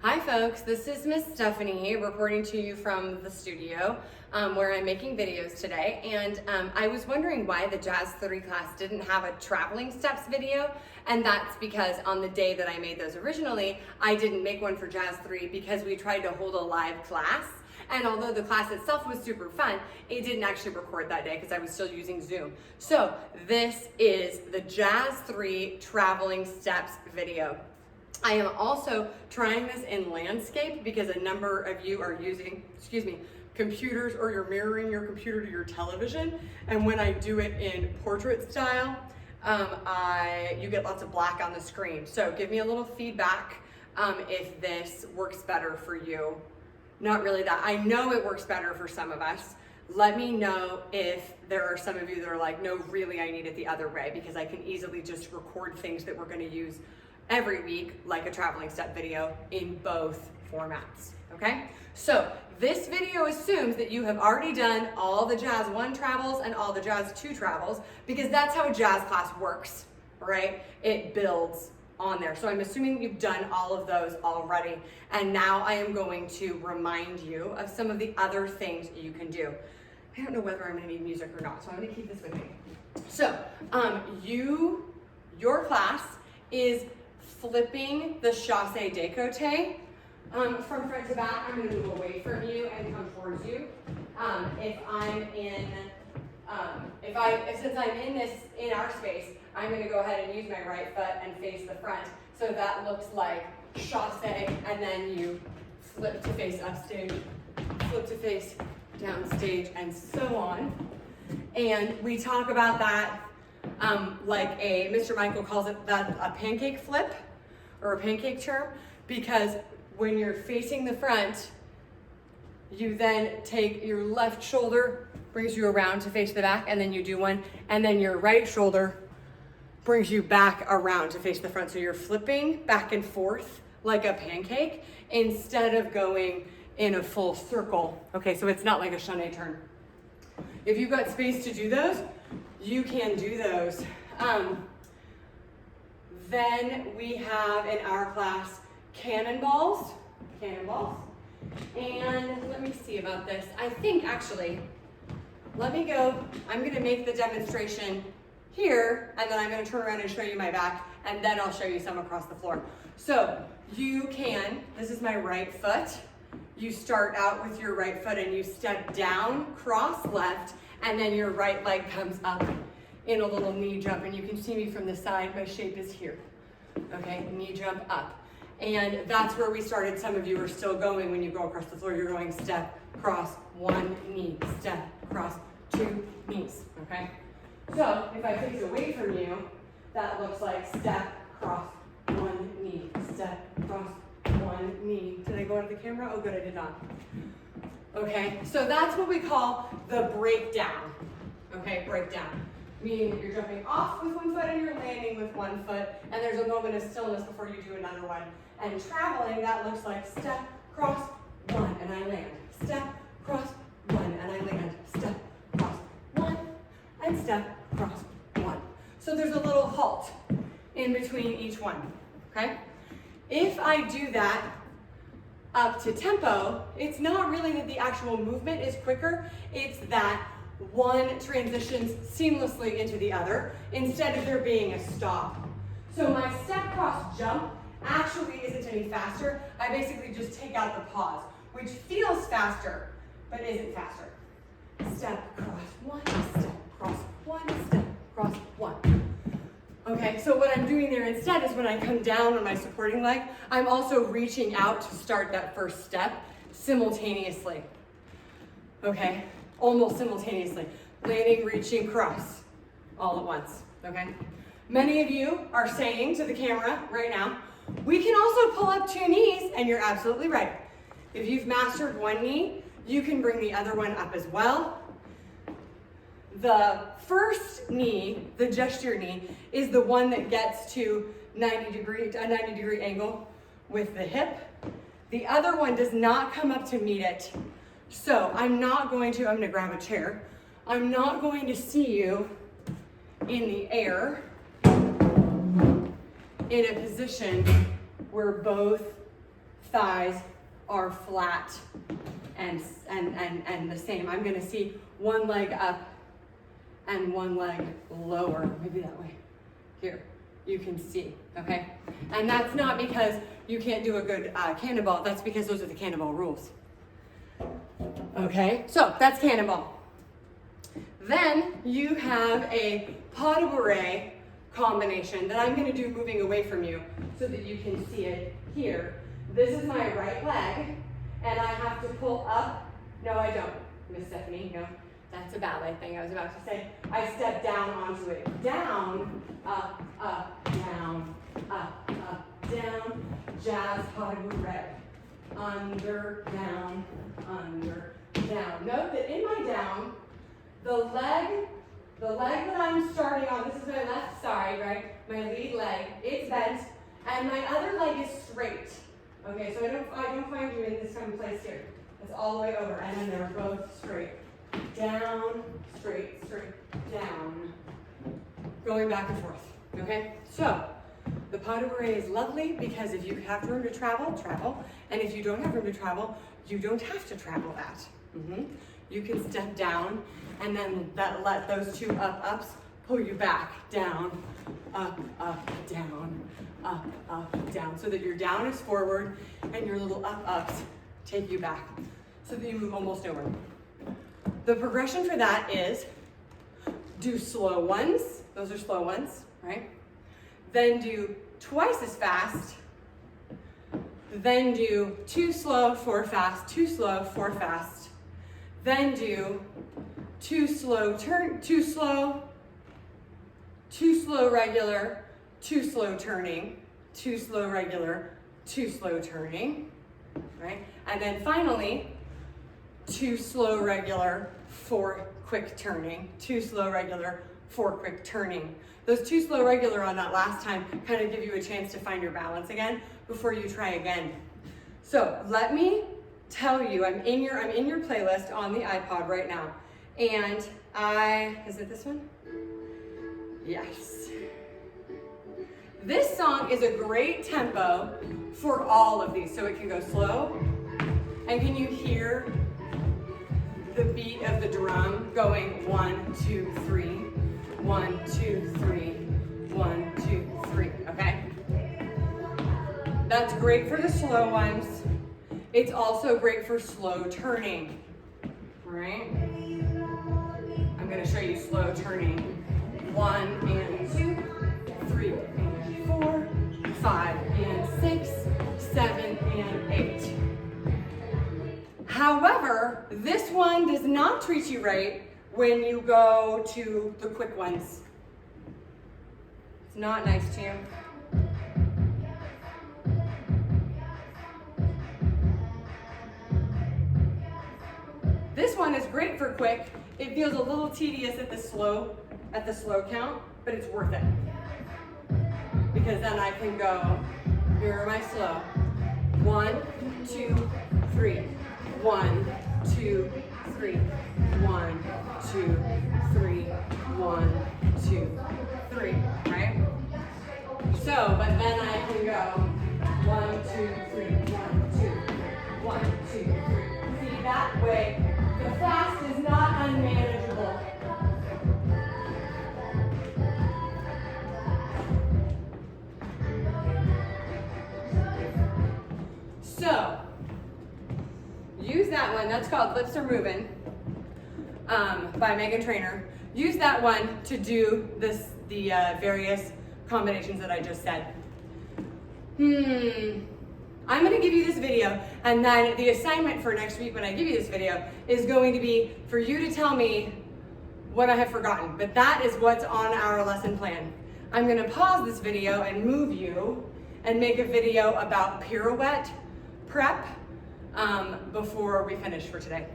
Hi folks, this is Miss Stephanie reporting to you from the studio where I'm making videos today, and I was wondering why the Jazz 3 class didn't have a traveling steps video, and that's because on the day that I made those originally, I didn't make one for Jazz 3 because we tried to hold a live class, and although the class itself was super fun, it didn't actually record that day because I was still using Zoom. So this is the Jazz 3 traveling steps video. I am also trying this in landscape because a number of you are using, computers, or you're mirroring your computer to your television. And when I do it in portrait style, you get lots of black on the screen. So give me a little feedback if this works better for you. Not really that. I know it works better for some of us. Let me know if there are some of you that are like, no, really, I need it the other way, because I can easily just record things that we're going to use every week, like a traveling step video, in both formats, okay? So this video assumes that you have already done all the Jazz 1 travels and all the Jazz 2 travels, because that's how a jazz class works, right? It builds on there. So I'm assuming you've done all of those already, and now I am going to remind you of some of the other things you can do. I don't know whether I'm gonna need music or not, so I'm gonna keep this with me. So your class is flipping the chasse décolleté from front to back. I'm going to move away from you and come towards you. Since I'm in our space, I'm going to go ahead and use my right foot and face the front, so that looks like chasse, and then you flip to face upstage, flip to face downstage, and so on. And we talk about that like Mr. Michael calls it a pancake flip, or a pancake term, because when you're facing the front, you then take your left shoulder, brings you around to face the back, and then you do one, and then your right shoulder brings you back around to face the front. So you're flipping back and forth like a pancake instead of going in a full circle. Okay, so it's not like a chaîné turn. If you've got space to do those, you can do those. Then we have in our class cannonballs. And let me see about this. I think actually, let me go, I'm gonna make the demonstration here, and then I'm gonna turn around and show you my back, and then I'll show you some across the floor. So you can, this is my right foot. You start out with your right foot and you step down, cross left, and then your right leg comes up in a little knee jump, and you can see me from the side. My shape is here, okay? Knee jump up. And that's where we started. Some of you are still going when you go across the floor. You're going step, cross, one knee, step, cross, two knees, okay? So if I face away from you, that looks like step, cross, one knee, step, cross, one knee. Did I go into the camera? Oh good, I did not. Okay, so that's what we call the breakdown. Okay, breakdown. Meaning that you're jumping off with one foot and you're landing with one foot, and there's a moment of stillness before you do another one. And traveling, that looks like step, cross, one, and I land. Step, cross, one, and I land. Step, cross, one, and step, cross, one. So there's a little halt in between each one, okay? If I do that up to tempo, it's not really that the actual movement is quicker, it's that one transitions seamlessly into the other instead of there being a stop. So my step, cross, jump actually isn't any faster. I basically just take out the pause, which feels faster, but isn't faster. Step, cross, one, step, cross, one, step, cross, one. Okay, so what I'm doing there instead is when I come down on my supporting leg, I'm also reaching out to start that first step simultaneously. Okay, almost simultaneously. Landing, reaching, cross, all at once, okay? Many of you are saying to the camera right now, we can also pull up two knees, and you're absolutely right. If you've mastered one knee, you can bring the other one up as well. The first knee, the gesture knee, is the one that gets to a 90 degree angle with the hip. The other one does not come up to meet it. So I'm gonna grab a chair. I'm not going to see you in the air in a position where both thighs are flat and the same. I'm gonna see one leg up and one leg lower, maybe that way. Here, you can see, okay? And that's not because you can't do a good cannonball, that's because those are the cannonball rules. Okay, so that's cannonball. Then you have a pas de bourree combination that I'm gonna do moving away from you so that you can see it here. This is my right leg, and I have to pull up. No, I don't, Miss Stephanie, no. That's a ballet thing I was about to say. I step down onto it. Down, up, down, up, down. Jazz pas de bourree. Under, down, down. Note that in my down, the leg that I'm starting on, this is my left side, right? My lead leg, it's bent, and my other leg is straight. Okay, so I don't find you in this kind of place here. It's all the way over, and then they're both straight. Down, straight, down. Going back and forth, okay? So, the pas de bourree is lovely because if you have room to travel, travel. And if you don't have room to travel, you don't have to travel that. You can step down and then let those two ups pull you back. Down, up, down, up, down. So that your down is forward and your little ups take you back. So that you move almost nowhere. The progression for that is do slow ones. Those are slow ones, right? Then do twice as fast. Then do 2 slow, 4 fast, 2 slow, 4 fast. Then do 2 slow turn, 2 slow, 2 slow regular, 2 slow turning, 2 slow regular, 2 slow turning, right? And then finally, 2 slow regular, 4 quick turning, 2 slow regular, 4 quick turning. Those 2 slow regular on that last time kind of give you a chance to find your balance again before you try again. So let me tell you, I'm in your playlist on the iPod right now. And is it this one? Yes. This song is a great tempo for all of these. So it can go slow. And can you hear the beat of the drum going 1, 2, 3, 1, 2, 3, 1, 2, 3, okay? That's great for the slow ones. It's also great for slow turning, right? I'm gonna show you slow turning. 1 and 2, 3 and 4, 5 and 6, 7 and 8. However, this one does not treat you right when you go to the quick ones. It's not nice to you. This one is great for quick. It feels a little tedious at the slow count, but it's worth it. Because then I can go, here are my slow. 1, 2, 3. 1, 2, 3. 1, 2, 3. 1, 2, 3. Right? So, but then I can go 1, 2, 3. 1, 2, 3. 1, 2, 3. See, that way, the fast is not unmanageable. So, use that one. That's called Lips Are Moving by Megan Trainor. Use that one to do the various combinations that I just said. I'm going to give you this video, and then the assignment for next week when I give you this video is going to be for you to tell me what I have forgotten. But that is what's on our lesson plan. I'm going to pause this video and move you and make a video about pirouette prep before we finish for today.